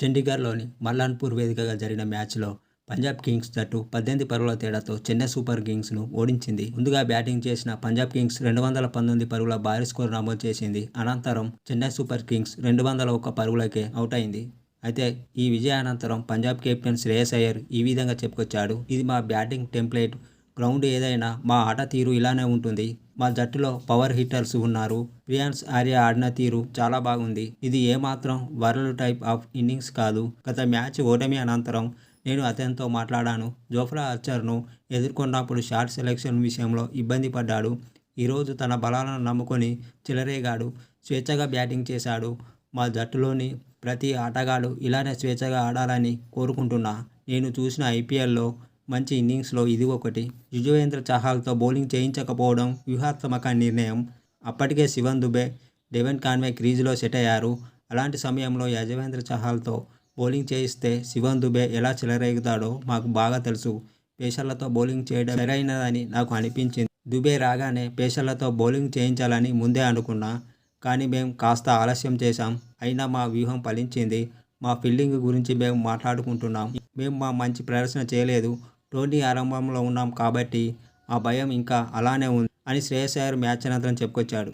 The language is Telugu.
చండీగఢ్‌లోని మల్లాన్పూర్ వేదికగా జరిగిన మ్యాచ్‌లో పంజాబ్ కింగ్స్ జట్టు 18 పరుగుల తేడాతో చెన్నై సూపర్ కింగ్స్‌ను ఓడించింది. ముందుగా బ్యాటింగ్ చేసిన పంజాబ్ కింగ్స్ 219 పరుగుల భారీ స్కోరు నమోదు చేసింది. అనంతరం చెన్నై సూపర్ కింగ్స్ 201 పరుగులకే అవుటైంది. అయితే ఈ విజయానంతరం పంజాబ్ కెప్టెన్ శ్రేయస్ అయ్యర్ ఈ విధంగా చెప్పుకొచ్చాడు. ఇది మా బ్యాటింగ్ టెంప్లేట్. గ్రౌండ్ ఏదైనా మా ఆట తీరు ఇలానే ఉంటుంది. మా జట్టులో పవర్ హిట్టర్స్ ఉన్నారు. ప్రియాన్స్ ఆర్య ఆడిన తీరు చాలా బాగుంది. ఇది ఏమాత్రం వరల్డ్ టైప్ ఆఫ్ ఇన్నింగ్స్ కాదు. గత మ్యాచ్ ఓటమి అనంతరం నేను అతనితో మాట్లాడాను. జోఫ్రా ఆర్చర్ను ఎదుర్కొన్నప్పుడు షాట్ సెలెక్షన్ విషయంలో ఇబ్బంది పడ్డాడు. ఈరోజు తన బలాలను నమ్ముకొని చెలరేగాడు. స్వేచ్ఛగా బ్యాటింగ్ చేశాడు. మా జట్టులోని ప్రతి ఆటగాడు ఇలానే స్వేచ్ఛగా ఆడాలని కోరుకుంటున్నా. నేను చూసిన ఐపీఎల్లో మంచి ఇన్నింగ్స్లో ఇది ఒకటి. యుజ్వేంద్ర చహల్తో బౌలింగ్ చేయించకపోవడం వ్యూహాత్మక నిర్ణయం. అప్పటికే శివన్ దుబే, డెవెన్ కాన్వే క్రీజులో సెట్ అయ్యారు. అలాంటి సమయంలో యజువేంద్ర చహల్తో బౌలింగ్ చేయిస్తే శివన్ దుబే ఎలా చెలరేగుతాడో మాకు బాగా తెలుసు. పేసర్లతో బౌలింగ్ చేయడం సరైనదని నాకు అనిపించింది. దుబే రాగానే పేసర్లతో బౌలింగ్ చేయించాలని ముందే అనుకున్నా. కానీ మేం కాస్త ఆలస్యం చేశాం. అయినా మా వ్యూహం ఫలించింది. మా ఫీల్డింగ్ గురించి మేము మాట్లాడుకుంటున్నాం. మేము మా మంచి ప్రదర్శన చేయలేదు. టోర్నీ ఆరంభంలో ఉన్నాం కాబట్టి ఆ భయం ఇంకా అలానే ఉంది అని శ్రేయస్ అయ్యర్ మ్యాచ్ అనంతరం చెప్పుకొచ్చాడు.